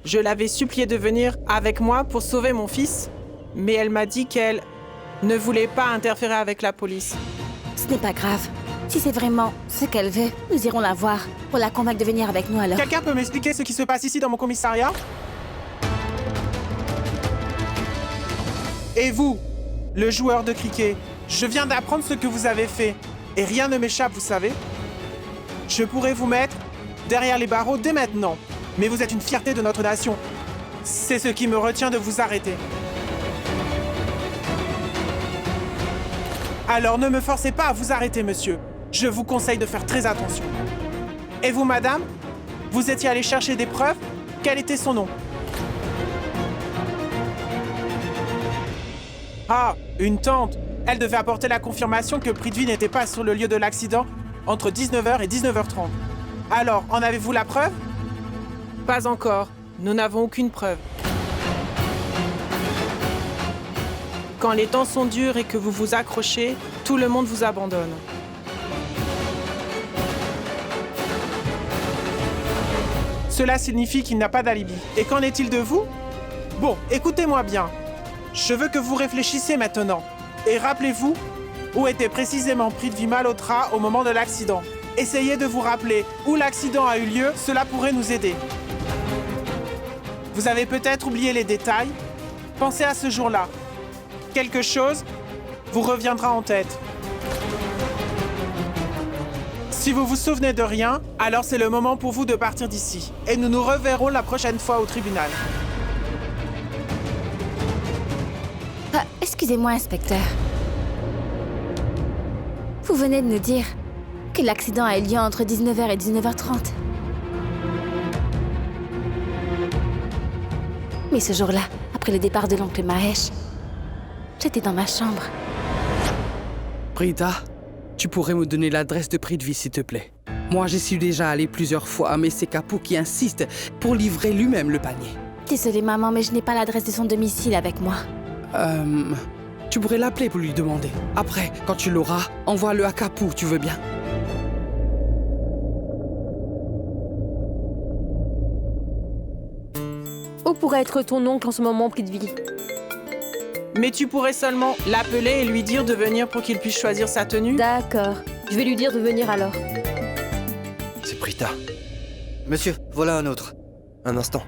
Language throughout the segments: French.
Je l'avais suppliée de venir avec moi pour sauver mon fils, mais elle m'a dit qu'elle ne voulait pas interférer avec la police. Ce n'est pas grave. Si c'est vraiment ce qu'elle veut, nous irons la voir pour la convaincre de venir avec nous alors. Quelqu'un peut m'expliquer ce qui se passe ici dans mon commissariat? Et vous, le joueur de cricket, je viens d'apprendre ce que vous avez fait. Et rien ne m'échappe, vous savez. Je pourrais vous mettre derrière les barreaux dès maintenant. Mais vous êtes une fierté de notre nation. C'est ce qui me retient de vous arrêter. Alors ne me forcez pas à vous arrêter, monsieur. Je vous conseille de faire très attention. Et vous, madame? Vous étiez allée chercher des preuves? Quel était son nom? Ah, une tante. Elle devait apporter la confirmation que Prithvi n'était pas sur le lieu de l'accident entre 19h et 19h30. Alors, en avez-vous la preuve? Pas encore. Nous n'avons aucune preuve. Quand les temps sont durs et que vous vous accrochez, tout le monde vous abandonne. Cela signifie qu'il n'a pas d'alibi. Et qu'en est-il de vous? Bon, écoutez-moi bien. Je veux que vous réfléchissiez maintenant. Et rappelez-vous où était précisément Prithvi Malhotra au moment de l'accident. Essayez de vous rappeler où l'accident a eu lieu, cela pourrait nous aider. Vous avez peut-être oublié les détails. Pensez à ce jour-là. Quelque chose vous reviendra en tête. Si vous vous souvenez de rien, alors c'est le moment pour vous de partir d'ici. Et nous nous reverrons la prochaine fois au tribunal. Excusez-moi, inspecteur. Vous venez de nous dire que l'accident a eu lieu entre 19h et 19h30. Mais ce jour-là, après le départ de l'oncle Mahesh, j'étais dans ma chambre. Prita, tu pourrais me donner l'adresse de Prithvi, s'il te plaît. Moi, j'y suis déjà allé plusieurs fois, mais c'est Kapoor qui insiste pour livrer lui-même le panier. Désolée, maman, mais je n'ai pas l'adresse de son domicile avec moi. Tu pourrais l'appeler pour lui demander. Après, quand tu l'auras, envoie-le à Kapoor, tu veux bien? Où pourrait être ton oncle en ce moment, Prithvi? Mais tu pourrais seulement l'appeler et lui dire de venir pour qu'il puisse choisir sa tenue. D'accord. Je vais lui dire de venir alors. C'est Prita. Monsieur, voilà un autre. Un instant.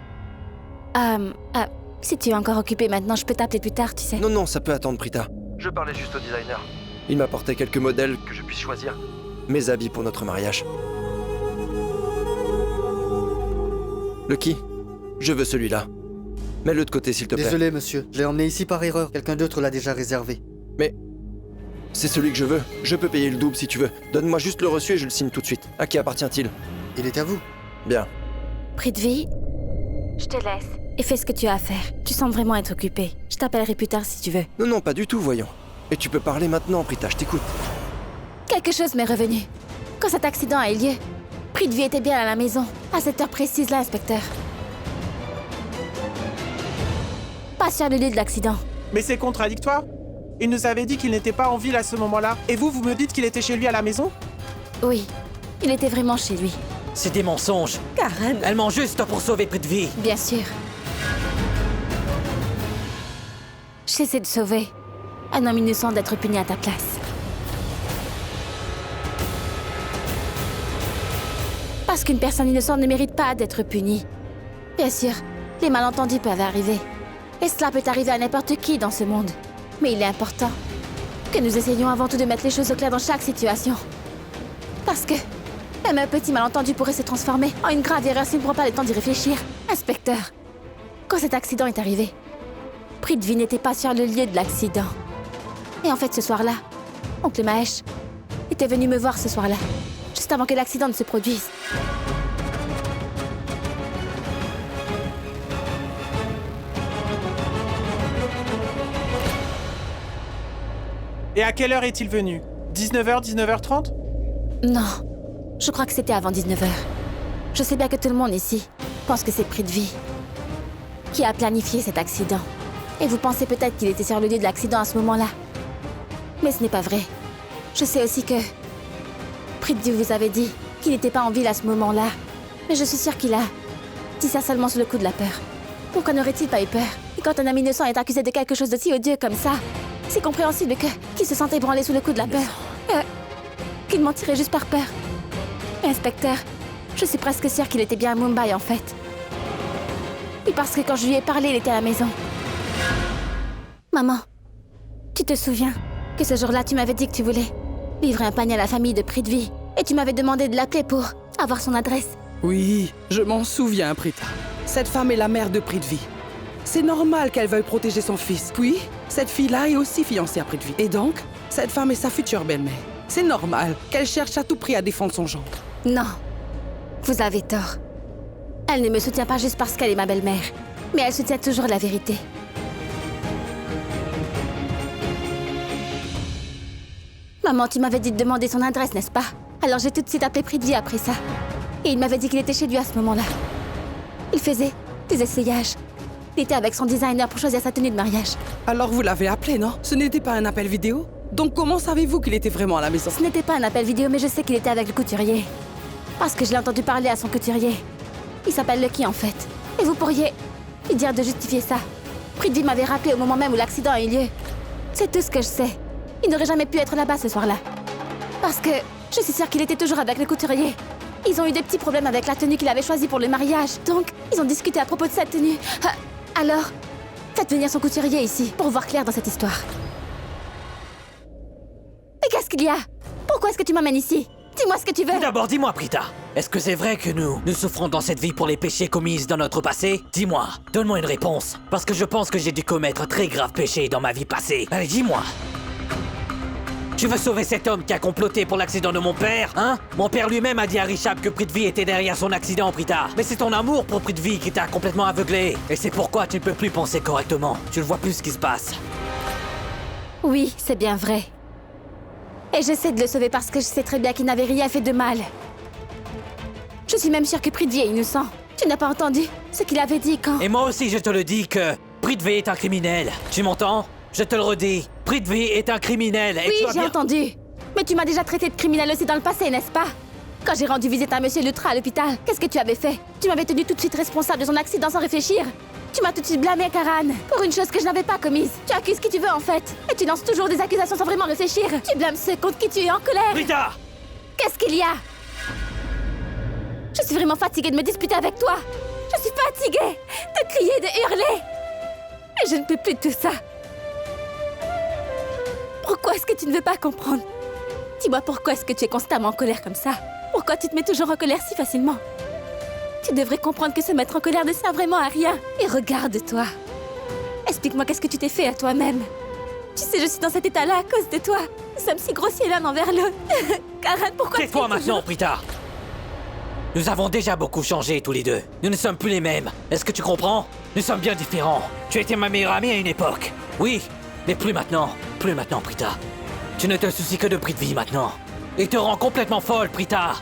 Si tu es encore occupé maintenant, je peux t'appeler plus tard, tu sais. Non, ça peut attendre, Prita. Je parlais juste au designer. Il m'apportait quelques modèles que je puisse choisir. Mes habits pour notre mariage. Lucky, je veux celui-là. Mets-le de côté, s'il te plaît. Désolé, monsieur. Je l'ai emmené ici par erreur. Quelqu'un d'autre l'a déjà réservé. Mais c'est celui que je veux. Je peux payer le double si tu veux. Donne-moi juste le reçu et je le signe tout de suite. À qui appartient-il? Il est à vous. Bien. Prithvi, je te laisse. Et fais ce que tu as à faire. Tu sembles vraiment être occupé. Je t'appellerai plus tard si tu veux. Non, pas du tout, voyons. Et tu peux parler maintenant, Prita, je t'écoute. Quelque chose m'est revenu. Quand cet accident a eu lieu, Prithvi était bien à la maison, à cette heure précise là, inspecteur. Pas sur le lieu de l'accident. Mais c'est contradictoire. Il nous avait dit qu'il n'était pas en ville à ce moment-là. Et vous me dites qu'il était chez lui à la maison? Oui, il était vraiment chez lui. C'est des mensonges. Karen. Elle ment juste pour sauver Prithvi. Bien sûr. J'essaie de sauver un homme innocent d'être puni à ta place. Parce qu'une personne innocente ne mérite pas d'être punie. Bien sûr, les malentendus peuvent arriver. Et cela peut arriver à n'importe qui dans ce monde. Mais il est important que nous essayions avant tout de mettre les choses au clair dans chaque situation. Parce que même un petit malentendu pourrait se transformer en une grave erreur si on ne prend pas le temps d'y réfléchir. Inspecteur, quand cet accident est arrivé, Prithvi n'était pas sur le lieu de l'accident. Et en fait, ce soir-là, oncle Mahesh était venu me voir ce soir-là, juste avant que l'accident ne se produise. Et à quelle heure est-il venu? 19h, 19h30? Non, je crois que c'était avant 19h. Je sais bien que tout le monde ici pense que c'est Prithvi qui a planifié cet accident. Et vous pensez peut-être qu'il était sur le lieu de l'accident à ce moment-là. Mais ce n'est pas vrai. Je sais aussi que Prithvi vous avait dit qu'il n'était pas en ville à ce moment-là. Mais je suis sûre qu'il a Dis ça seulement sous le coup de la peur. Pourquoi n'aurait-il pas eu peur? Et quand un homme innocent est accusé de quelque chose d'aussi odieux comme ça, c'est compréhensible qu'il se sente ébranlé sous le coup de la peur. Qu'il mentirait juste par peur. Inspecteur, je suis presque sûre qu'il était bien à Mumbai en fait. Et parce que quand je lui ai parlé, il était à la maison. Maman, tu te souviens que ce jour-là, tu m'avais dit que tu voulais livrer un panier à la famille de Prithvi et tu m'avais demandé de l'appeler pour avoir son adresse. Oui, je m'en souviens, Prita. Cette femme est la mère de Prithvi. C'est normal qu'elle veuille protéger son fils. Puis, cette fille-là est aussi fiancée à Prithvi. Et donc, cette femme est sa future belle-mère. C'est normal qu'elle cherche à tout prix à défendre son gendre. Non, vous avez tort. Elle ne me soutient pas juste parce qu'elle est ma belle-mère, mais elle soutient toujours la vérité. Maman, tu m'avais dit de demander son adresse, n'est-ce pas? Alors j'ai tout de suite appelé Prithvi après ça. Et il m'avait dit qu'il était chez lui à ce moment-là. Il faisait des essayages. Il était avec son designer pour choisir sa tenue de mariage. Alors vous l'avez appelé, non? Ce n'était pas un appel vidéo? Donc comment savez-vous qu'il était vraiment à la maison? Ce n'était pas un appel vidéo, mais je sais qu'il était avec le couturier. Parce que je l'ai entendu parler à son couturier. Il s'appelle Lucky en fait. Et vous pourriez lui dire de justifier ça. Prithvi m'avait rappelé au moment même où l'accident a eu lieu. C'est tout ce que je sais. Il n'aurait jamais pu être là-bas ce soir-là. Parce que je suis sûre qu'il était toujours avec le couturier. Ils ont eu des petits problèmes avec la tenue qu'il avait choisie pour le mariage. Donc, ils ont discuté à propos de cette tenue. Alors, faites venir son couturier ici pour voir clair dans cette histoire. Mais qu'est-ce qu'il y a? Pourquoi est-ce que tu m'amènes ici? Dis-moi ce que tu veux. Tout d'abord, dis-moi, Prita. Est-ce que c'est vrai que nous souffrons dans cette vie pour les péchés commis dans notre passé? Dis-moi, donne-moi une réponse. Parce que je pense que j'ai dû commettre très graves péchés dans ma vie passée. Allez, dis-moi. Tu veux sauver cet homme qui a comploté pour l'accident de mon père, hein? Mon père lui-même a dit à Rishabh que Prithvi était derrière son accident, Prita. Mais c'est ton amour pour Prithvi qui t'a complètement aveuglé. Et c'est pourquoi tu ne peux plus penser correctement. Tu ne vois plus ce qui se passe. Oui, c'est bien vrai. Et j'essaie de le sauver parce que je sais très bien qu'il n'avait rien fait de mal. Je suis même sûre que Prithvi est innocent. Tu n'as pas entendu ce qu'il avait dit quand... Et moi aussi, je te le dis que Prithvi est un criminel. Tu m'entends? Je te le redis. Prithvi est un criminel. Et oui, tu as j'ai bien... entendu. Mais tu m'as déjà traité de criminel aussi dans le passé, n'est-ce pas? Quand j'ai rendu visite à Monsieur Lutra à l'hôpital, qu'est-ce que tu avais fait? Tu m'avais tenu tout de suite responsable de son accident sans réfléchir. Tu m'as tout de suite blâmé, Karan, pour une chose que je n'avais pas commise. Tu accuses qui tu veux, en fait. Et tu lances toujours des accusations sans vraiment réfléchir. Tu blâmes ceux contre qui tu es en colère. Prita! Qu'est-ce qu'il y a? Je suis vraiment fatiguée de me disputer avec toi. Je suis fatiguée de crier, de hurler. Et je ne peux plus de tout ça. Pourquoi est-ce que tu ne veux pas comprendre? Dis-moi, pourquoi est-ce que tu es constamment en colère comme ça? Pourquoi tu te mets toujours en colère si facilement? Tu devrais comprendre que se mettre en colère ne sert vraiment à rien. Et regarde-toi. Explique-moi qu'est-ce que tu t'es fait à toi-même. Tu sais, je suis dans cet état-là à cause de toi. Nous sommes si grossiers l'un envers l'autre. Karan, pourquoi... Tais-toi maintenant, Prita! Nous avons déjà beaucoup changé tous les deux. Nous ne sommes plus les mêmes. Est-ce que tu comprends? Nous sommes bien différents. Tu étais ma meilleure amie à une époque. Oui, mais plus maintenant. Plus maintenant, Prita. Tu ne te soucies que de Prithvi maintenant. Il te rend complètement folle, Prita.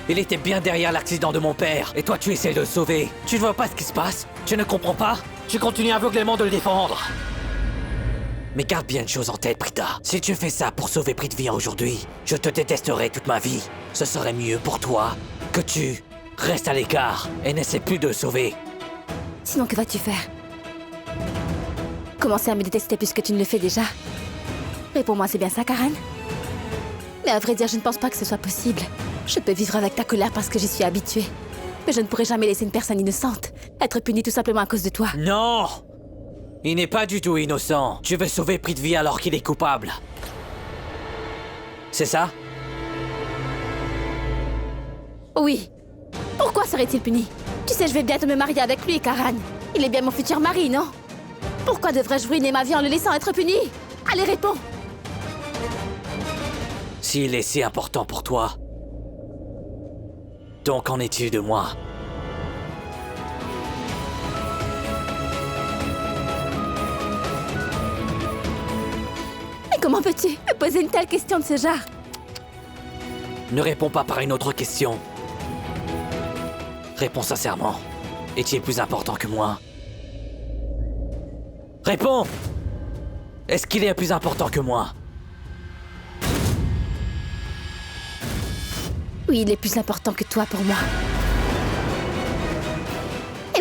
Il était bien derrière l'accident de mon père. Et toi, tu essaies de le sauver. Tu ne vois pas ce qui se passe? Tu ne comprends pas? Tu continues aveuglément de le défendre. Mais garde bien une chose en tête, Prita. Si tu fais ça pour sauver Prithvi aujourd'hui, je te détesterai toute ma vie. Ce serait mieux pour toi que tu restes à l'écart et n'essaie plus de le sauver. Sinon, que vas-tu faire? Commencer à me détester puisque tu ne le fais déjà? Réponds-moi, c'est bien ça, Karan? Mais à vrai dire, je ne pense pas que ce soit possible. Je peux vivre avec ta colère parce que j'y suis habituée. Mais je ne pourrais jamais laisser une personne innocente être punie tout simplement à cause de toi. Non! Il n'est pas du tout innocent. Tu veux sauver Prithvi alors qu'il est coupable. C'est ça? Oui. Pourquoi serait-il puni? Tu sais, je vais bientôt me marier avec lui, Karan. Il est bien mon futur mari, non? Pourquoi devrais-je ruiner ma vie en le laissant être puni? Allez, réponds! S'il est si important pour toi, donc qu'en est-il de moi? Mais comment peux-tu me poser une telle question de ce genre? Ne réponds pas par une autre question. Réponds sincèrement. Est-il plus important que moi? Réponds! Est-ce qu'il est plus important que moi? Oui, il est plus important que toi pour moi.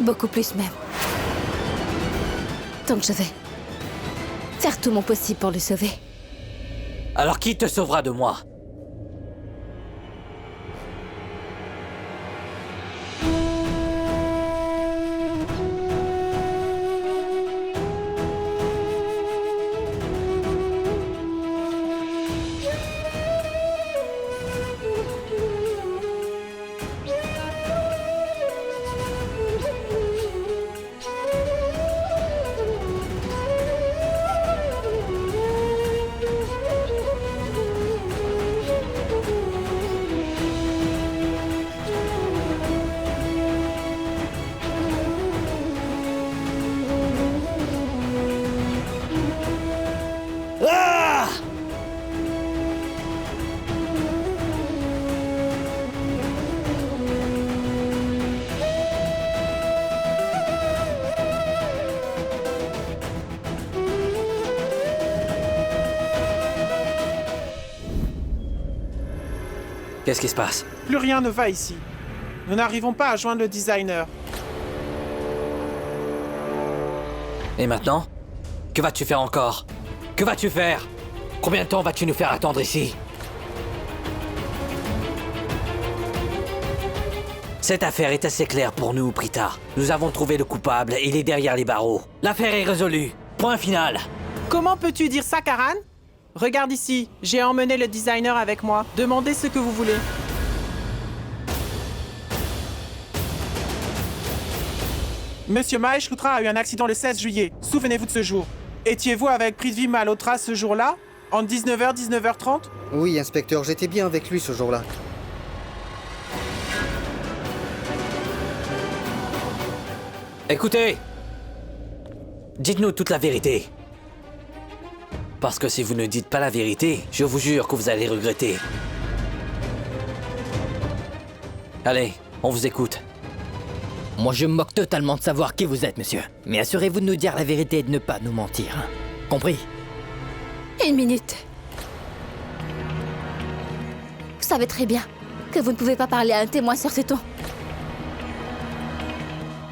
beaucoup plus même. Donc je vais faire tout mon possible pour le sauver. Alors qui te sauvera de moi? Ah! Qu'est-ce qui se passe? Plus rien ne va ici. Nous n'arrivons pas à joindre le designer. Et maintenant? Que vas-tu faire encore? Que vas-tu faire? Combien de temps vas-tu nous faire attendre ici? Cette affaire est assez claire pour nous, Prita. Nous avons trouvé le coupable, il est derrière les barreaux. L'affaire est résolue. Point final. Comment peux-tu dire ça, Karan? Regarde ici, j'ai emmené le designer avec moi. Demandez ce que vous voulez. Monsieur Mahesh Luthra a eu un accident le 16 juillet. Souvenez-vous de ce jour. Étiez-vous avec Prithvi Malhotra ce jour-là? En 19h, 19h30? Oui, inspecteur, j'étais bien avec lui ce jour-là. Écoutez! Dites-nous toute la vérité. Parce que si vous ne dites pas la vérité, je vous jure que vous allez regretter. Allez, on vous écoute. Moi, je me moque totalement de savoir qui vous êtes, monsieur. Mais assurez-vous de nous dire la vérité et de ne pas nous mentir. Hein. Compris? Une minute. Vous savez très bien que vous ne pouvez pas parler à un témoin sur ce ton.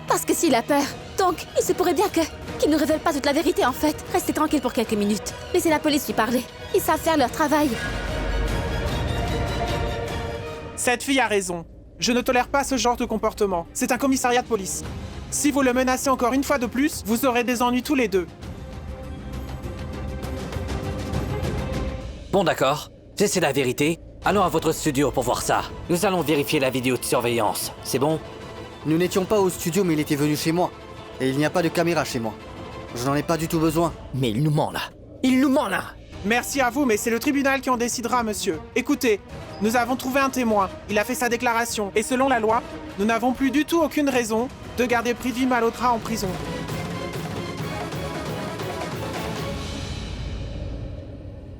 Parce que s'il a peur, donc il se pourrait bien qu'il ne révèle pas toute la vérité en fait. Restez tranquille pour quelques minutes. Laissez la police lui parler. Ils savent faire leur travail. Cette fille a raison. Je ne tolère pas ce genre de comportement. C'est un commissariat de police. Si vous le menacez encore une fois de plus, vous aurez des ennuis tous les deux. Bon d'accord, si c'est la vérité, allons à votre studio pour voir ça. Nous allons vérifier la vidéo de surveillance. C'est bon? Nous n'étions pas au studio, mais il était venu chez moi. Et il n'y a pas de caméra chez moi. Je n'en ai pas du tout besoin. Mais il nous ment là. Il nous ment là. Merci à vous, mais c'est le tribunal qui en décidera, monsieur. Écoutez, nous avons trouvé un témoin. Il a fait sa déclaration. Et selon la loi, nous n'avons plus du tout aucune raison de garder Prithvi Malhotra en prison.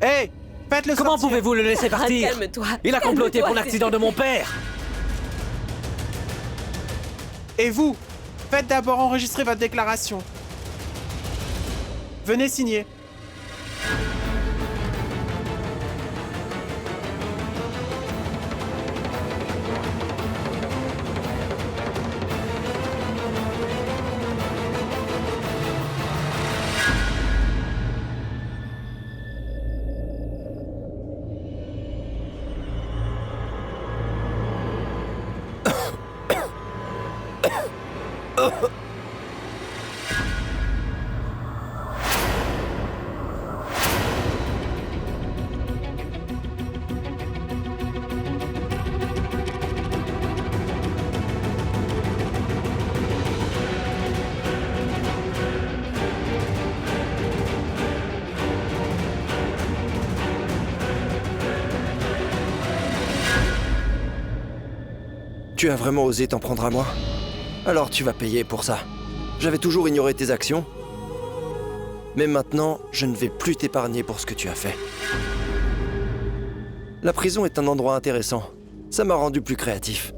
Hé, faites-le Comment sortir. pouvez-vous le laisser partir? Calme-toi. Il a comploté Calme-toi, pour l'accident de mon père. Et vous, faites d'abord enregistrer votre déclaration. Venez signer. Tu as vraiment osé t'en prendre à moi? Alors tu vas payer pour ça. J'avais toujours ignoré tes actions. Mais maintenant, je ne vais plus t'épargner pour ce que tu as fait. La prison est un endroit intéressant. Ça m'a rendu plus créatif.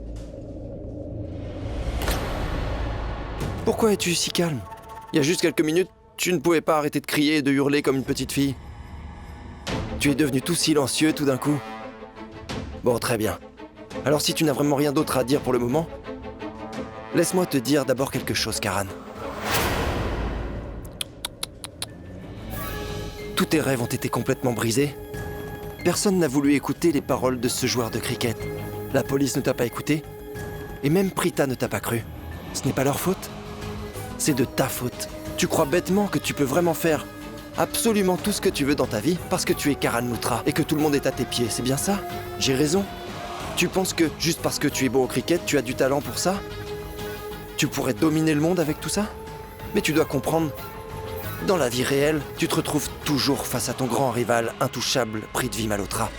Pourquoi es-tu si calme? Il y a juste quelques minutes, tu ne pouvais pas arrêter de crier et de hurler comme une petite fille. Tu es devenu tout silencieux tout d'un coup. Bon, très bien. Alors si tu n'as vraiment rien d'autre à dire pour le moment, Laisse-moi te dire d'abord quelque chose, Karan. Tous tes rêves ont été complètement brisés. Personne n'a voulu écouter les paroles de ce joueur de cricket. La police ne t'a pas écouté. Et même Prita ne t'a pas cru. Ce n'est pas leur faute. C'est de ta faute. Tu crois bêtement que tu peux vraiment faire absolument tout ce que tu veux dans ta vie parce que tu es Karan Luthra et que tout le monde est à tes pieds, c'est bien ça? J'ai raison? Tu penses que juste parce que tu es bon au cricket, tu as du talent pour ça? Tu pourrais dominer le monde avec tout ça? Mais tu dois comprendre, dans la vie réelle, tu te retrouves toujours face à ton grand rival intouchable, Prithvi Malhotra.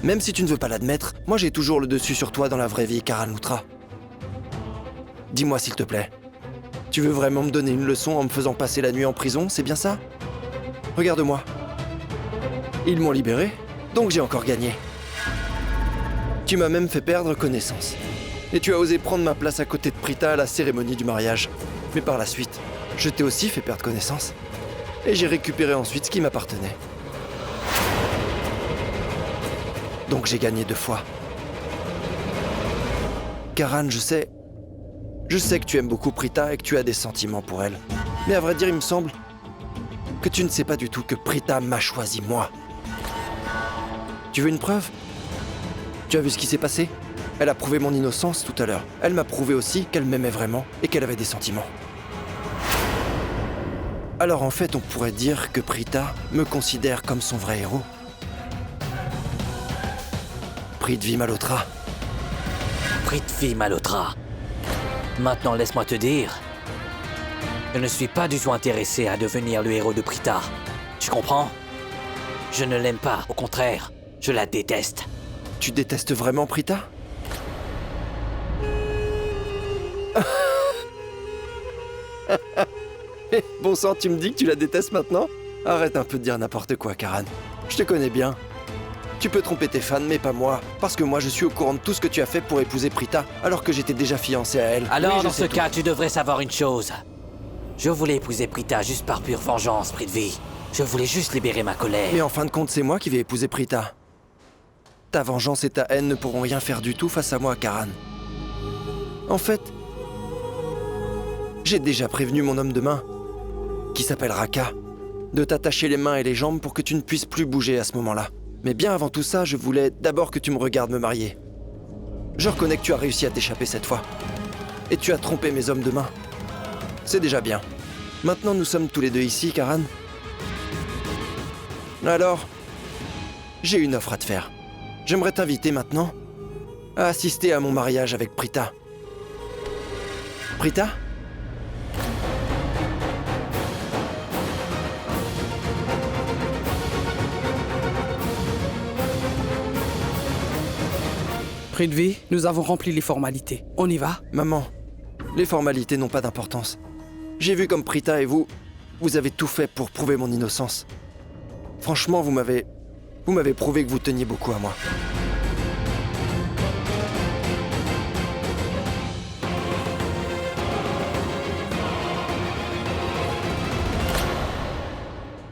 Même si tu ne veux pas l'admettre, moi j'ai toujours le dessus sur toi dans la vraie vie, Karan Luthra. Dis-moi s'il te plaît. Tu veux vraiment me donner une leçon en me faisant passer la nuit en prison, c'est bien ça? Regarde-moi. Ils m'ont libéré, donc j'ai encore gagné. Tu m'as même fait perdre connaissance. Et tu as osé prendre ma place à côté de Prita à la cérémonie du mariage. Mais par la suite, je t'ai aussi fait perdre connaissance. Et j'ai récupéré ensuite ce qui m'appartenait. Donc j'ai gagné 2 fois. Karan, je sais que tu aimes beaucoup Prita et que tu as des sentiments pour elle. Mais à vrai dire, il me semble que tu ne sais pas du tout que Prita m'a choisi moi. Tu veux une preuve? Tu as vu ce qui s'est passé? Elle a prouvé mon innocence tout à l'heure. Elle m'a prouvé aussi qu'elle m'aimait vraiment et qu'elle avait des sentiments. Alors en fait, on pourrait dire que Prita me considère comme son vrai héros. Prithvi Malhotra. Prithvi Malhotra. Maintenant, laisse-moi te dire, je ne suis pas du tout intéressé à devenir le héros de Prita. Tu comprends? Je ne l'aime pas, au contraire, je la déteste. Tu détestes vraiment Prita? Bon sang, tu me dis que tu la détestes maintenant? Arrête un peu de dire n'importe quoi, Karan. Je te connais bien. Tu peux tromper tes fans, mais pas moi. Parce que moi, je suis au courant de tout ce que tu as fait pour épouser Prita, alors que j'étais déjà fiancé à elle. Alors, Oui, dans ce cas, tu devrais savoir une chose. Je voulais épouser Prita juste par pure vengeance, Prithvi. Je voulais juste libérer ma colère. Mais en fin de compte, c'est moi qui vais épouser Prita. Ta vengeance et ta haine ne pourront rien faire du tout face à moi, Karan. En fait, j'ai déjà prévenu mon homme de main, qui s'appelle Raka, de t'attacher les mains et les jambes pour que tu ne puisses plus bouger à ce moment-là. Mais bien avant tout ça, je voulais d'abord que tu me regardes me marier. Je reconnais que tu as réussi à t'échapper cette fois. Et tu as trompé mes hommes de main. C'est déjà bien. Maintenant, nous sommes tous les deux ici, Karan. Alors, j'ai une offre à te faire. J'aimerais t'inviter maintenant à assister à mon mariage avec Prita. Prita ? Prithvi, nous avons rempli les formalités. On y va? Maman, les formalités n'ont pas d'importance. J'ai vu comme Prita et vous avez tout fait pour prouver mon innocence. Franchement, vous m'avez prouvé que vous teniez beaucoup à moi.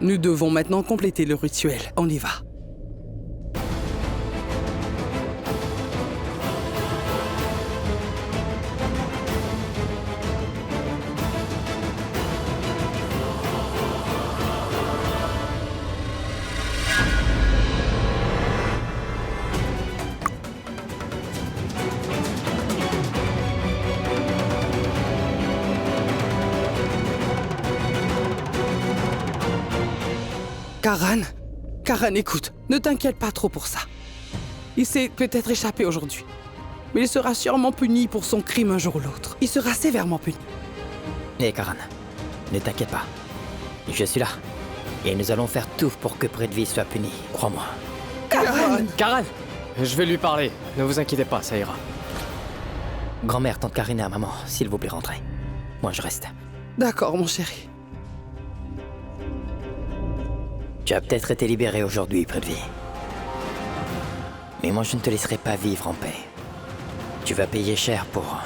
Nous devons maintenant compléter le rituel. On y va. Karan, écoute, ne t'inquiète pas trop pour ça. Il s'est peut-être échappé aujourd'hui, mais il sera sûrement puni pour son crime un jour ou l'autre. Il sera sévèrement puni. Hé Karan, ne t'inquiète pas. Je suis là. Et nous allons faire tout pour que Prithvi soit puni, crois-moi. Karan, je vais lui parler. Ne vous inquiétez pas, ça ira. Grand-mère, tante Karina, maman, s'il vous plaît, rentrez. Moi, je reste. D'accord, mon chéri. Tu as peut-être été libéré aujourd'hui, Prithvi. Mais moi, je ne te laisserai pas vivre en paix. Tu vas payer cher pour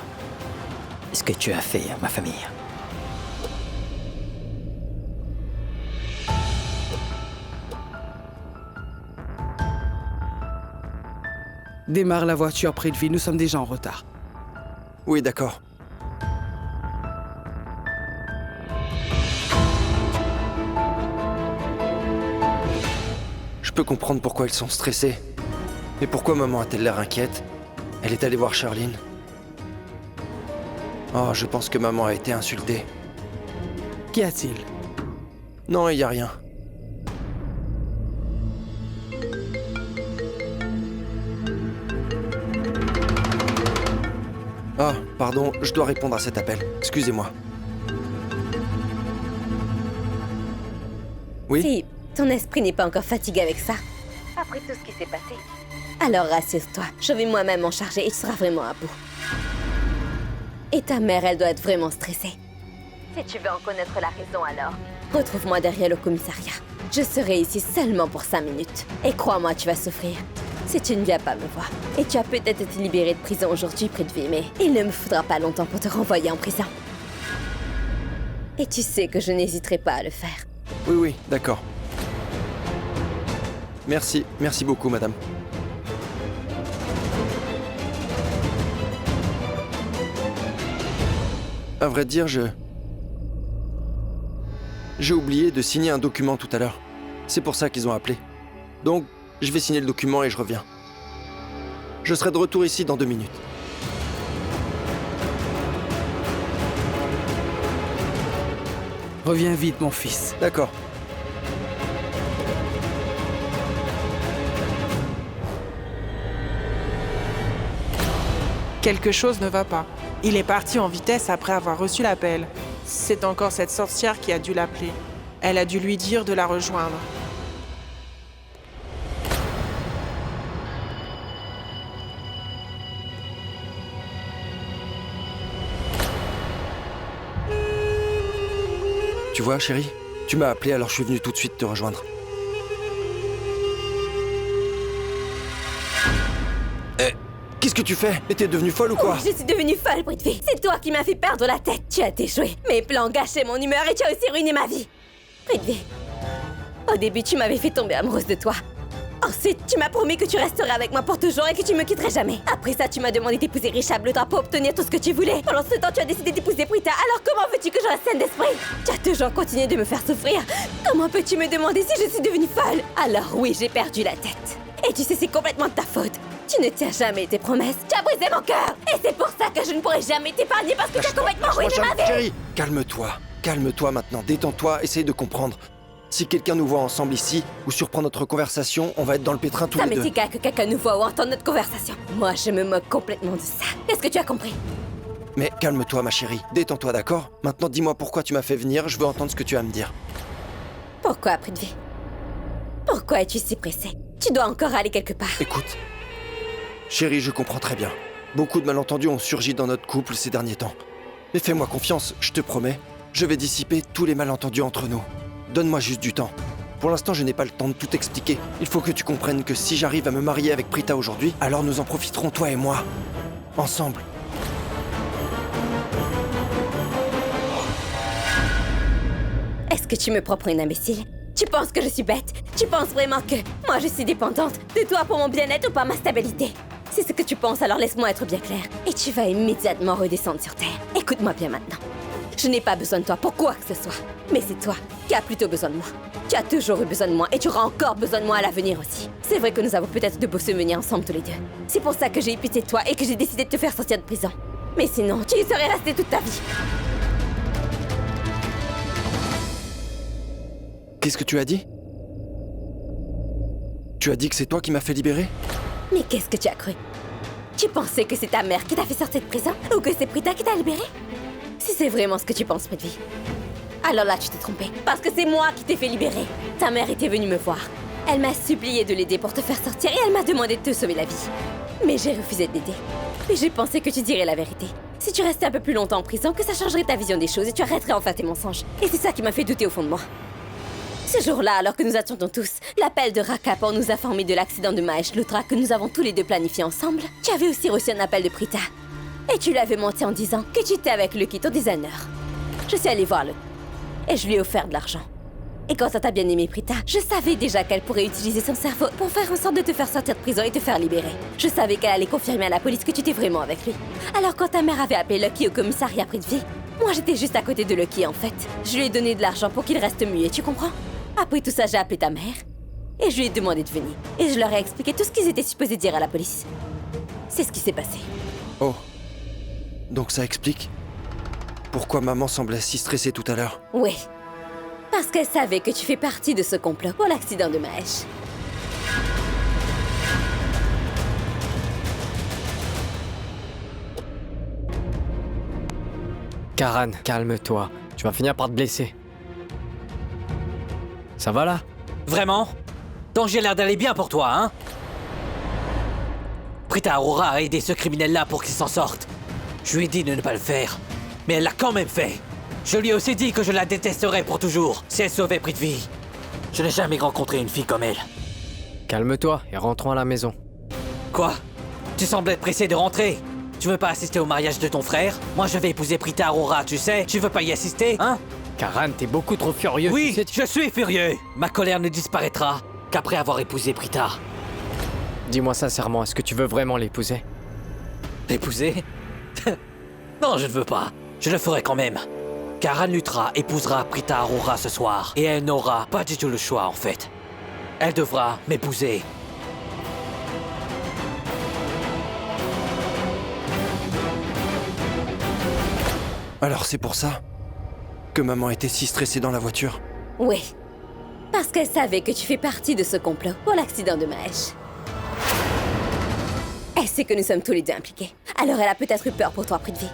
ce que tu as fait à ma famille. Démarre la voiture, Prithvi, nous sommes déjà en retard. Oui, d'accord. Je peux comprendre pourquoi ils sont stressés. Mais pourquoi maman a-t-elle l'air inquiète? Elle est allée voir Charline. Oh, je pense que maman a été insultée. Qu'y a-t-il? Non, il y a rien. Ah, pardon, je dois répondre à cet appel. Excusez-moi. Oui? Si ton esprit n'est pas encore fatigué avec ça, après tout ce qui s'est passé, alors rassure-toi, je vais moi-même m'en charger et tu seras vraiment à bout. Et ta mère, elle doit être vraiment stressée. Si tu veux en connaître la raison alors, retrouve-moi derrière le commissariat. Je serai ici seulement pour 5 minutes. Et crois-moi, tu vas souffrir. Si tu ne viens pas me voir. Et tu as peut-être été libéré de prison aujourd'hui, Prithvi, mais il ne me faudra pas longtemps pour te renvoyer en prison. Et tu sais que je n'hésiterai pas à le faire. Oui, oui, d'accord. Merci beaucoup, madame. À vrai dire, j'ai oublié de signer un document tout à l'heure. C'est pour ça qu'ils ont appelé. Donc, je vais signer le document et je reviens. Je serai de retour ici dans 2 minutes. Reviens vite, mon fils. D'accord. Quelque chose ne va pas. Il est parti en vitesse après avoir reçu l'appel. C'est encore cette sorcière qui a dû l'appeler. Elle a dû lui dire de la rejoindre. Tu vois, chérie, tu m'as appelé alors je suis venu tout de suite te rejoindre. Qu'est-ce que tu fais? Et t'es devenue folle ou quoi? Je suis devenue folle, Prithvi. C'est toi qui m'as fait perdre la tête. Tu as échoué. Mes plans gâchaient mon humeur et tu as aussi ruiné ma vie. Prithvi, au début, tu m'avais fait tomber amoureuse de toi. Ensuite, tu m'as promis que tu resterais avec moi pour toujours et que tu me quitterais jamais. Après ça, tu m'as demandé d'épouser Richard Bleutin pour obtenir tout ce que tu voulais. Pendant ce temps, tu as décidé d'épouser Prita. Alors comment veux-tu que je reste saine d'esprit? Tu as toujours continué de me faire souffrir. Comment peux-tu me demander si je suis devenue folle? Alors oui, j'ai perdu la tête. Et tu sais, c'est complètement de ta faute. Tu ne tiens jamais tes promesses. Tu as brisé mon cœur. Et c'est pour ça que je ne pourrai jamais t'épargner parce que tu as complètement ruiné ma vie. Chérie, calme-toi maintenant, détends-toi, essaye de comprendre. Si quelqu'un nous voit ensemble ici, ou surprend notre conversation, on va être dans le pétrin tous les deux. Ça m'est égal que quelqu'un nous voit ou entende notre conversation. Moi, je me moque complètement de ça. Est-ce que tu as compris? Mais calme-toi, ma chérie. Détends-toi, d'accord? Maintenant, dis-moi pourquoi tu m'as fait venir, je veux entendre ce que tu as à me dire. Pourquoi, Prithvi? Pourquoi es-tu si pressé? Tu dois encore aller quelque part. Écoute, chérie, je comprends très bien. Beaucoup de malentendus ont surgi dans notre couple ces derniers temps. Mais fais-moi confiance, je te promets, je vais dissiper tous les malentendus entre nous. Donne-moi juste du temps. Pour l'instant, je n'ai pas le temps de tout expliquer. Il faut que tu comprennes que si j'arrive à me marier avec Prita aujourd'hui, alors nous en profiterons, toi et moi. Ensemble. Est-ce que tu me prends pour une imbécile? Tu penses que je suis bête? Tu penses vraiment que moi je suis dépendante de toi pour mon bien-être ou par ma stabilité? C'est ce que tu penses, alors laisse-moi être bien clair. Et tu vas immédiatement redescendre sur Terre. Écoute-moi bien maintenant. Je n'ai pas besoin de toi pour quoi que ce soit. Mais c'est toi qui as plutôt besoin de moi. Tu as toujours eu besoin de moi et tu auras encore besoin de moi à l'avenir aussi. C'est vrai que nous avons peut-être de beaux souvenirs ensemble tous les deux. C'est pour ça que j'ai épuisé de toi et que j'ai décidé de te faire sortir de prison. Mais sinon, tu y serais resté toute ta vie. Qu'est-ce que tu as dit? Tu as dit que c'est toi qui m'as fait libérer? Mais qu'est-ce que tu as cru? Tu pensais que c'est ta mère qui t'a fait sortir de prison? Ou que c'est Prita qui t'a libéré? Si c'est vraiment ce que tu penses, Prithvi, alors là, tu t'es trompé. Parce que c'est moi qui t'ai fait libérer. Ta mère était venue me voir. Elle m'a supplié de l'aider pour te faire sortir et elle m'a demandé de te sauver la vie. Mais j'ai refusé de l'aider. Mais j'ai pensé que tu dirais la vérité. Si tu restais un peu plus longtemps en prison, que ça changerait ta vision des choses et tu arrêterais enfin tes mensonges. Et c'est ça qui m'a fait douter au fond de moi. Ce jour-là, alors que nous attendons tous, l'appel de Raka pour nous informer de l'accident de Mahesh Lutra que nous avons tous les deux planifié ensemble, tu avais aussi reçu un appel de Prita. Et tu l'avais menti en disant que tu étais avec Lucky, ton designer. Je suis allée voir Lucky. Et je lui ai offert de l'argent. Et quand t'as bien aimé Prita, je savais déjà qu'elle pourrait utiliser son cerveau pour faire en sorte de te faire sortir de prison et te faire libérer. Je savais qu'elle allait confirmer à la police que tu étais vraiment avec lui. Alors quand ta mère avait appelé Lucky au commissariat Prithvi, moi j'étais juste à côté de Lucky en fait. Je lui ai donné de l'argent pour qu'il reste muet, tu comprends? Après tout ça, j'ai appelé ta mère et je lui ai demandé de venir. Et je leur ai expliqué tout ce qu'ils étaient supposés dire à la police. C'est ce qui s'est passé. Oh. Donc ça explique pourquoi maman semblait si stressée tout à l'heure. Oui. Parce qu'elle savait que tu fais partie de ce complot pour l'accident de Mahesh. Karan, calme-toi. Tu vas finir par te blesser. Ça va là? Vraiment? Donc j'ai l'air d'aller bien pour toi, hein? Prita Arora a aidé ce criminel-là pour qu'il s'en sorte. Je lui ai dit de ne pas le faire, mais elle l'a quand même fait. Je lui ai aussi dit que je la détesterais pour toujours si elle sauvait Prithvi. Je n'ai jamais rencontré une fille comme elle. Calme-toi et rentrons à la maison. Quoi? Tu sembles être pressé de rentrer. Tu veux pas assister au mariage de ton frère? Moi je vais épouser Prita Arora, tu sais? Tu veux pas y assister, hein? Karan, t'es beaucoup trop furieux. Oui, tu sais, je suis furieux. Ma colère ne disparaîtra qu'après avoir épousé Prita. Dis-moi sincèrement, est-ce que tu veux vraiment l'épouser? L'épouser? Non, je ne veux pas. Je le ferai quand même. Karan Lutra épousera Prita Arora ce soir. Et elle n'aura pas du tout le choix, en fait. Elle devra m'épouser. Alors c'est pour ça que maman était si stressée dans la voiture? Oui. Parce qu'elle savait que tu fais partie de ce complot pour l'accident de Mahesh. Elle sait que nous sommes tous les deux impliqués. Alors elle a peut-être eu peur pour toi, Prithvi.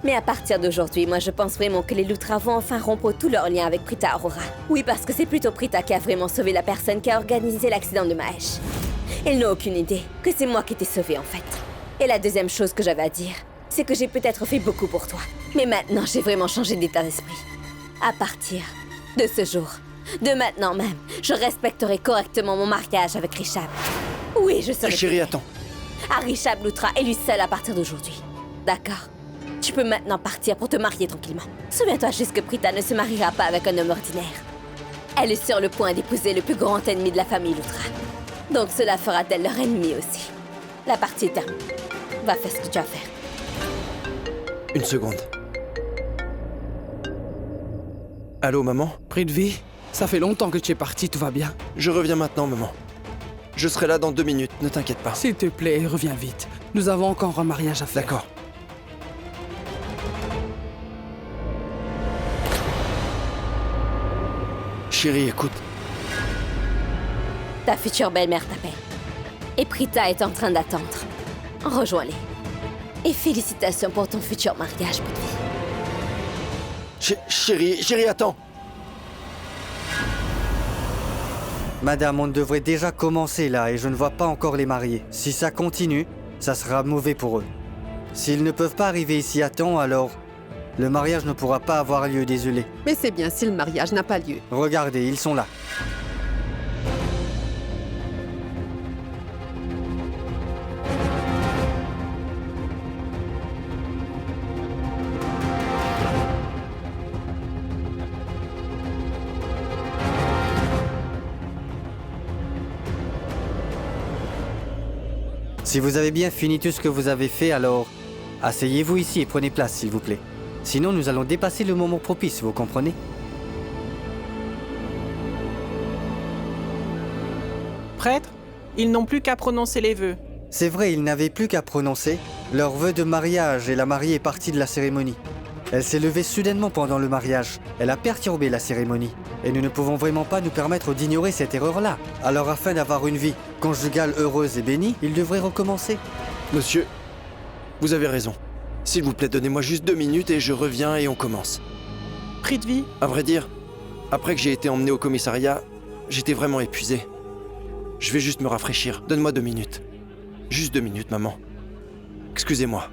Mais à partir d'aujourd'hui, moi je pense vraiment que les Lutra vont enfin rompre tout leur lien avec Prita Arora. Oui, parce que c'est plutôt Prita qui a vraiment sauvé la personne qui a organisé l'accident de Mahesh. Elle n'a aucune idée que c'est moi qui t'ai sauvé en fait. Et la deuxième chose que j'avais à dire, c'est que j'ai peut-être fait beaucoup pour toi. Mais maintenant, j'ai vraiment changé d'état d'esprit. À partir de ce jour, de maintenant même, je respecterai correctement mon mariage avec Rishab. Oui, je serai... Chérie, attends. À Rishab Lutra et lui seul à partir d'aujourd'hui. D'accord? Tu peux maintenant partir pour te marier tranquillement. Souviens-toi juste que Prita ne se mariera pas avec un homme ordinaire. Elle est sur le point d'épouser le plus grand ennemi de la famille Lutra. Donc cela fera d'elle leur ennemi aussi. La partie est terminée. Va faire ce que tu as à faire. Une seconde. Allô, maman? Prithvi, ça fait longtemps que tu es parti, tout va bien? Je reviens maintenant, maman. Je serai là dans 2 minutes, ne t'inquiète pas. S'il te plaît, reviens vite. Nous avons encore un mariage à faire. D'accord. Chérie, écoute. Ta future belle-mère t'appelle. Et Prita est en train d'attendre. Rejoins-les. Et félicitations pour ton futur mariage, Prithvi. Chérie, attends. Madame, on devrait déjà commencer là et je ne vois pas encore les mariés. Si ça continue, ça sera mauvais pour eux. S'ils ne peuvent pas arriver ici à temps, alors le mariage ne pourra pas avoir lieu, désolé. Mais c'est bien si le mariage n'a pas lieu. Regardez, ils sont là. Si vous avez bien fini tout ce que vous avez fait, alors asseyez-vous ici et prenez place, s'il vous plaît. Sinon, nous allons dépasser le moment propice, vous comprenez? Prêtre, ils n'ont plus qu'à prononcer les vœux. C'est vrai, ils n'avaient plus qu'à prononcer leur vœu de mariage et la mariée est partie de la cérémonie. Elle s'est levée soudainement pendant le mariage. Elle a perturbé la cérémonie. Et nous ne pouvons vraiment pas nous permettre d'ignorer cette erreur-là. Alors afin d'avoir une vie conjugale heureuse et bénie, il devrait recommencer. Monsieur, vous avez raison. S'il vous plaît, donnez-moi juste 2 minutes et je reviens et on commence. Prithvi, À vrai dire, après que j'ai été emmené au commissariat, j'étais vraiment épuisé. Je vais juste me rafraîchir. Donne-moi 2 minutes. Juste 2 minutes, maman. Excusez-moi.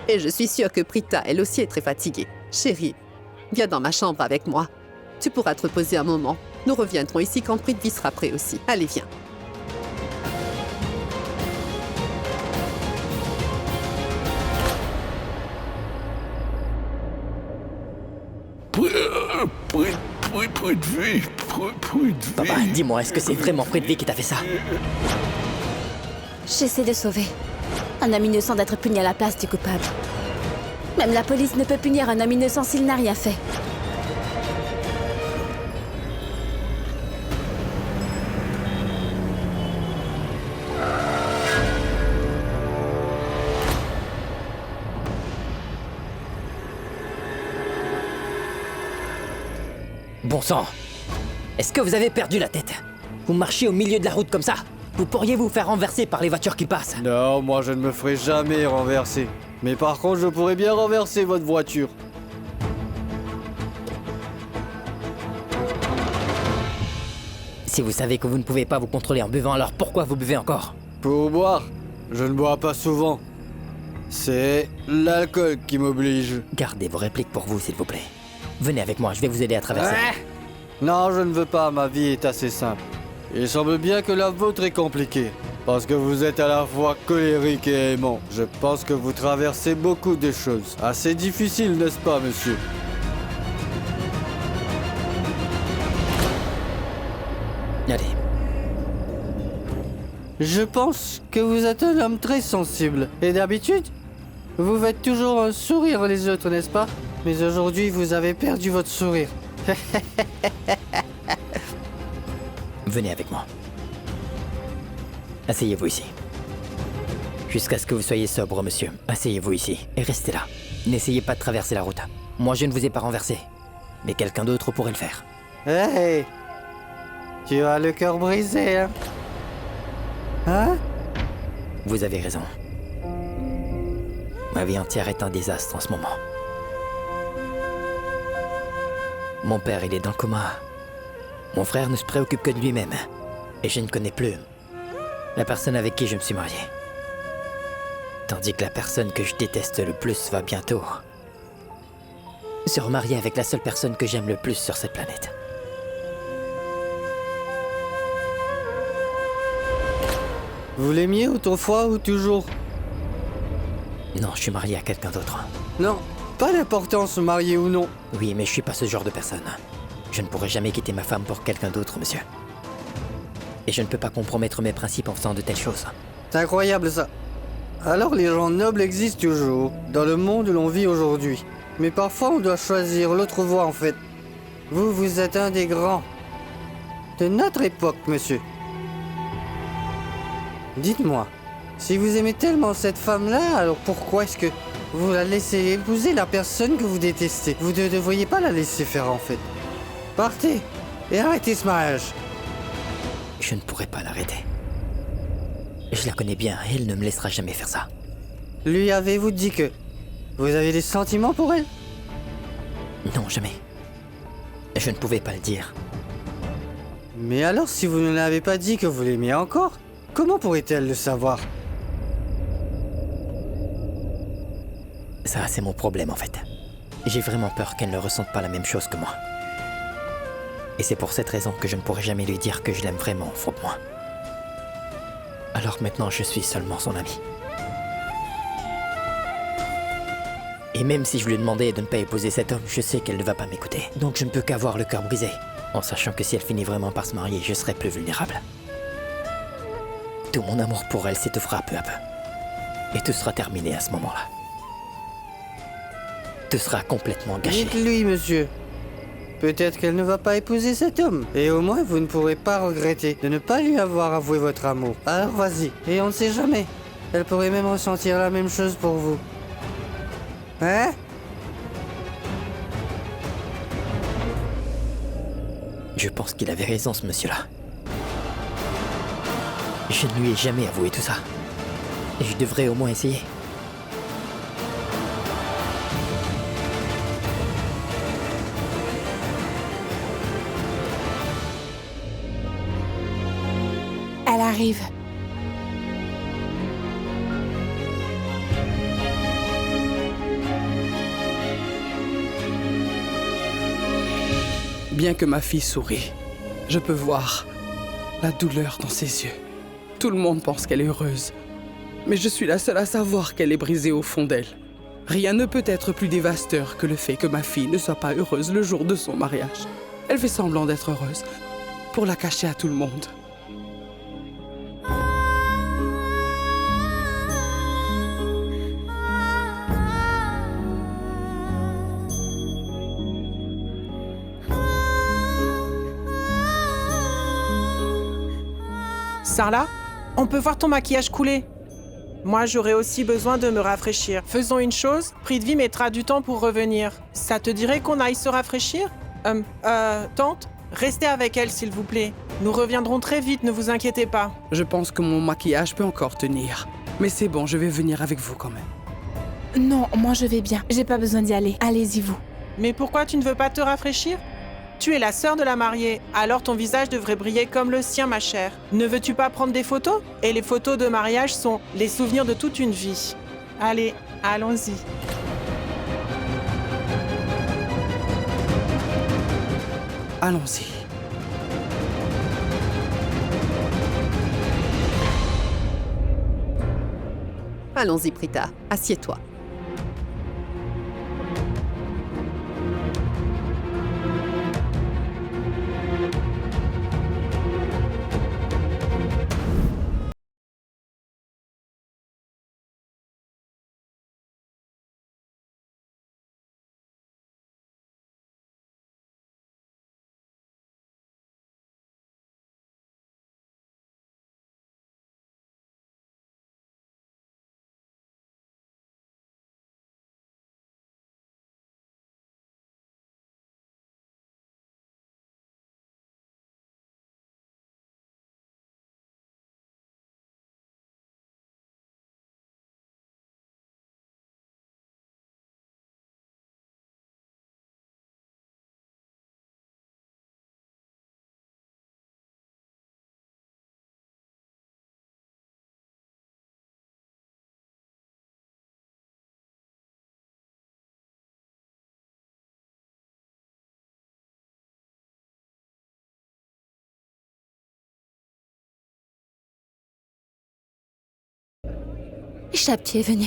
Et je suis sûre que Prita, elle aussi, est très fatiguée. Chérie, viens dans ma chambre avec moi. Tu pourras te reposer un moment. Nous reviendrons ici quand Prithvi sera prêt aussi. Allez, viens. Prithvi. Papa, dis-moi, est-ce que c'est vraiment Prithvi qui t'a fait ça? J'essaie de sauver un homme innocent d'être puni à la place du coupable. Même la police ne peut punir un homme innocent s'il n'a rien fait. Bon sang! Est-ce que vous avez perdu la tête? Vous marchez au milieu de la route comme ça? Vous pourriez vous faire renverser par les voitures qui passent. Non, moi je ne me ferai jamais renverser. Mais par contre, je pourrais bien renverser votre voiture. Si vous savez que vous ne pouvez pas vous contrôler en buvant, alors pourquoi vous buvez encore? Pour boire, je ne bois pas souvent. C'est l'alcool qui m'oblige. Gardez vos répliques pour vous, s'il vous plaît. Venez avec moi, je vais vous aider à traverser. Non, je ne veux pas, ma vie est assez simple. Il semble bien que la vôtre est compliquée. Parce que vous êtes à la fois colérique et aimant. Je pense que vous traversez beaucoup de choses. Assez difficiles, n'est-ce pas, monsieur? Allez. Je pense que vous êtes un homme très sensible. Et d'habitude, vous faites toujours un sourire les autres, n'est-ce pas? Mais aujourd'hui, vous avez perdu votre sourire. Venez avec moi. Asseyez-vous ici. Jusqu'à ce que vous soyez sobre, monsieur. Asseyez-vous ici et restez là. N'essayez pas de traverser la route. Moi, je ne vous ai pas renversé. Mais quelqu'un d'autre pourrait le faire. Hey! Tu as le cœur brisé, hein? Hein? Vous avez raison. Ma vie entière est un désastre en ce moment. Mon père, il est dans le coma. Mon frère ne se préoccupe que de lui-même. Et je ne connais plus la personne avec qui je me suis marié. Tandis que la personne que je déteste le plus va bientôt se remarier avec la seule personne que j'aime le plus sur cette planète. Vous l'aimiez autrefois ou toujours? Non, je suis marié à quelqu'un d'autre. Non, pas d'importance, marié ou non. Oui, mais je suis pas ce genre de personne. Je ne pourrai jamais quitter ma femme pour quelqu'un d'autre, monsieur. Et je ne peux pas compromettre mes principes en faisant de telles choses. C'est incroyable ça. Alors les gens nobles existent toujours, dans le monde où l'on vit aujourd'hui. Mais parfois on doit choisir l'autre voie en fait. Vous êtes un des grands de notre époque, monsieur. Dites-moi, si vous aimez tellement cette femme-là, alors pourquoi est-ce que vous la laissez épouser la personne que vous détestez? Vous ne devriez pas la laisser faire en fait. Partez et arrêtez ce mariage. Je ne pourrai pas l'arrêter. Je la connais bien et elle ne me laissera jamais faire ça. Lui avez-vous dit que vous avez des sentiments pour elle? Non, jamais. Je ne pouvais pas le dire. Mais alors si vous ne l'avez pas dit que vous l'aimiez encore, comment pourrait-elle le savoir? Ça, c'est mon problème en fait. J'ai vraiment peur qu'elle ne ressente pas la même chose que moi. Et c'est pour cette raison que je ne pourrai jamais lui dire que je l'aime vraiment au fond de moi. Alors maintenant, je suis seulement son ami. Et même si je lui ai demandé de ne pas épouser cet homme, je sais qu'elle ne va pas m'écouter. Donc je ne peux qu'avoir le cœur brisé, en sachant que si elle finit vraiment par se marier, je serai plus vulnérable. Tout mon amour pour elle s'étouffera peu à peu. Et tout sera terminé à ce moment-là. Tout sera complètement gâché. Dites-lui, monsieur. Peut-être qu'elle ne va pas épouser cet homme. Et au moins, vous ne pourrez pas regretter de ne pas lui avoir avoué votre amour. Alors vas-y. Et on ne sait jamais. Elle pourrait même ressentir la même chose pour vous. Hein? Je pense qu'il avait raison, ce monsieur-là. Je ne lui ai jamais avoué tout ça. Et je devrais au moins essayer. Elle arrive. Bien que ma fille sourit, je peux voir la douleur dans ses yeux. Tout le monde pense qu'elle est heureuse, mais je suis la seule à savoir qu'elle est brisée au fond d'elle. Rien ne peut être plus dévastateur que le fait que ma fille ne soit pas heureuse le jour de son mariage. Elle fait semblant d'être heureuse pour la cacher à tout le monde. Sarla, on peut voir ton maquillage couler. Moi, j'aurais aussi besoin de me rafraîchir. Faisons une chose, Prithvi mettra du temps pour revenir. Ça te dirait qu'on aille se rafraîchir? Tante, restez avec elle, s'il vous plaît. Nous reviendrons très vite, ne vous inquiétez pas. Je pense que mon maquillage peut encore tenir. Mais c'est bon, je vais venir avec vous quand même. Non, moi je vais bien. J'ai pas besoin d'y aller. Allez-y vous. Mais pourquoi tu ne veux pas te rafraîchir? Tu es la sœur de la mariée, alors ton visage devrait briller comme le sien, ma chère. Ne veux-tu pas prendre des photos? Et les photos de mariage sont les souvenirs de toute une vie. Allez, allons-y. Allons-y. Allons-y, Prita. Assieds-toi. Ishab, tu es venu.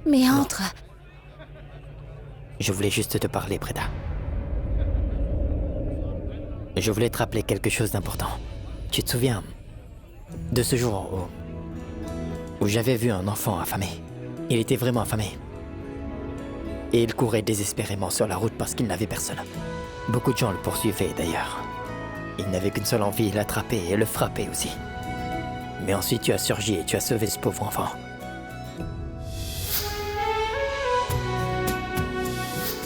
Mais entre. Je voulais juste te parler, Prita. Je voulais te rappeler quelque chose d'important. Tu te souviens de ce jour où j'avais vu un enfant affamé? Il était vraiment affamé. Et il courait désespérément sur la route parce qu'il n'avait personne. Beaucoup de gens le poursuivaient d'ailleurs. Il n'avait qu'une seule envie, l'attraper et le frapper aussi. Mais ensuite tu as surgi et tu as sauvé ce pauvre enfant.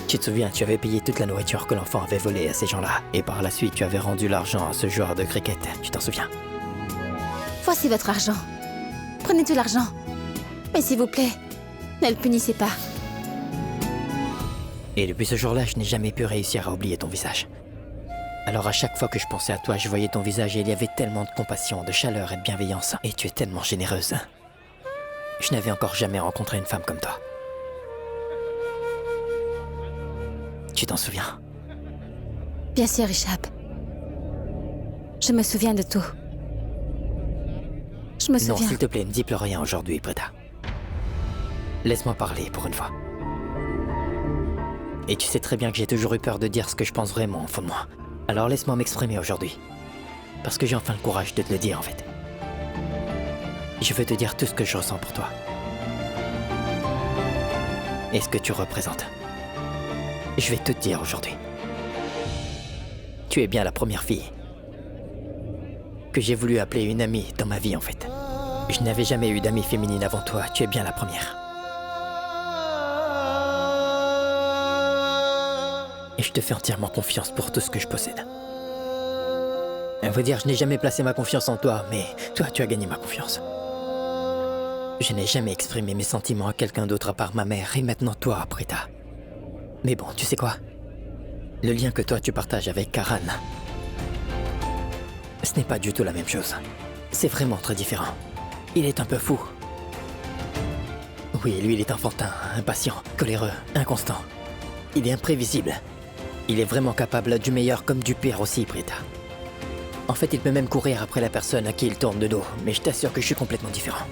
Tu te souviens, tu avais payé toute la nourriture que l'enfant avait volée à ces gens-là. Et par la suite, tu avais rendu l'argent à ce joueur de cricket. Tu t'en souviens? Voici votre argent. Prenez tout l'argent. Mais s'il vous plaît, ne le punissez pas. Et depuis ce jour-là, je n'ai jamais pu réussir à oublier ton visage. Alors à chaque fois que je pensais à toi, je voyais ton visage et il y avait tellement de compassion, de chaleur et de bienveillance. Et tu es tellement généreuse. Je n'avais encore jamais rencontré une femme comme toi. Tu t'en souviens? Bien sûr, Ishab. Je me souviens de tout. Je me souviens. Non, s'il te plaît, ne dis plus rien aujourd'hui, Prita. Laisse-moi parler pour une fois. Et tu sais très bien que j'ai toujours eu peur de dire ce que je pense vraiment au fond de moi. Alors laisse-moi m'exprimer aujourd'hui. Parce que j'ai enfin le courage de te le dire, en fait. Je veux te dire tout ce que je ressens pour toi. Et ce que tu représentes. Je vais tout te dire aujourd'hui. Tu es bien la première fille que j'ai voulu appeler une amie dans ma vie, en fait. Je n'avais jamais eu d'amie féminine avant toi. Tu es bien la première. Et je te fais entièrement confiance pour tout ce que je possède. À vrai dire, je n'ai jamais placé ma confiance en toi, mais toi, tu as gagné ma confiance. Je n'ai jamais exprimé mes sentiments à quelqu'un d'autre à part ma mère, et maintenant toi, Prita. Mais bon, tu sais quoi? Le lien que toi tu partages avec Karan, ce n'est pas du tout la même chose. C'est vraiment très différent. Il est un peu fou. Oui, lui, il est enfantin, impatient, coléreux, inconstant. Il est imprévisible. Il est vraiment capable du meilleur comme du pire aussi, Prita. En fait, il peut même courir après la personne à qui il tourne de dos, mais je t'assure que je suis complètement différent.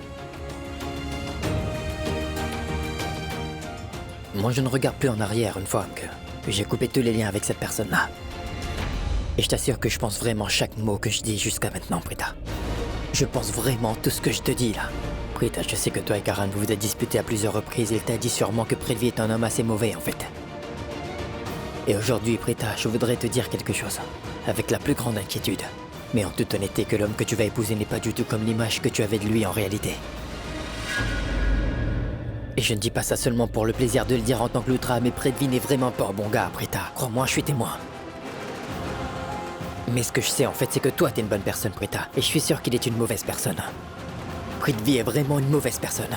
Moi, je ne regarde plus en arrière une fois que J'ai coupé tous les liens avec cette personne-là. Et je t'assure que je pense vraiment chaque mot que je dis jusqu'à maintenant, Prita. Je pense vraiment tout ce que je te dis, là. Prita, je sais que toi et Karan vous vous êtes disputés à plusieurs reprises. Il t'a dit sûrement que Prithvi est un homme assez mauvais, en fait. Et aujourd'hui, Prita, je voudrais te dire quelque chose. Avec la plus grande inquiétude. Mais en toute honnêteté, que l'homme que tu vas épouser n'est pas du tout comme l'image que tu avais de lui en réalité. Et je ne dis pas ça seulement pour le plaisir de le dire en tant que Lutra, mais Prithvi n'est vraiment pas un bon gars, Prita. Crois-moi, je suis témoin. Mais ce que je sais en fait, c'est que toi t'es une bonne personne, Prita. Et je suis sûr qu'il est une mauvaise personne. Prithvi est vraiment une mauvaise personne.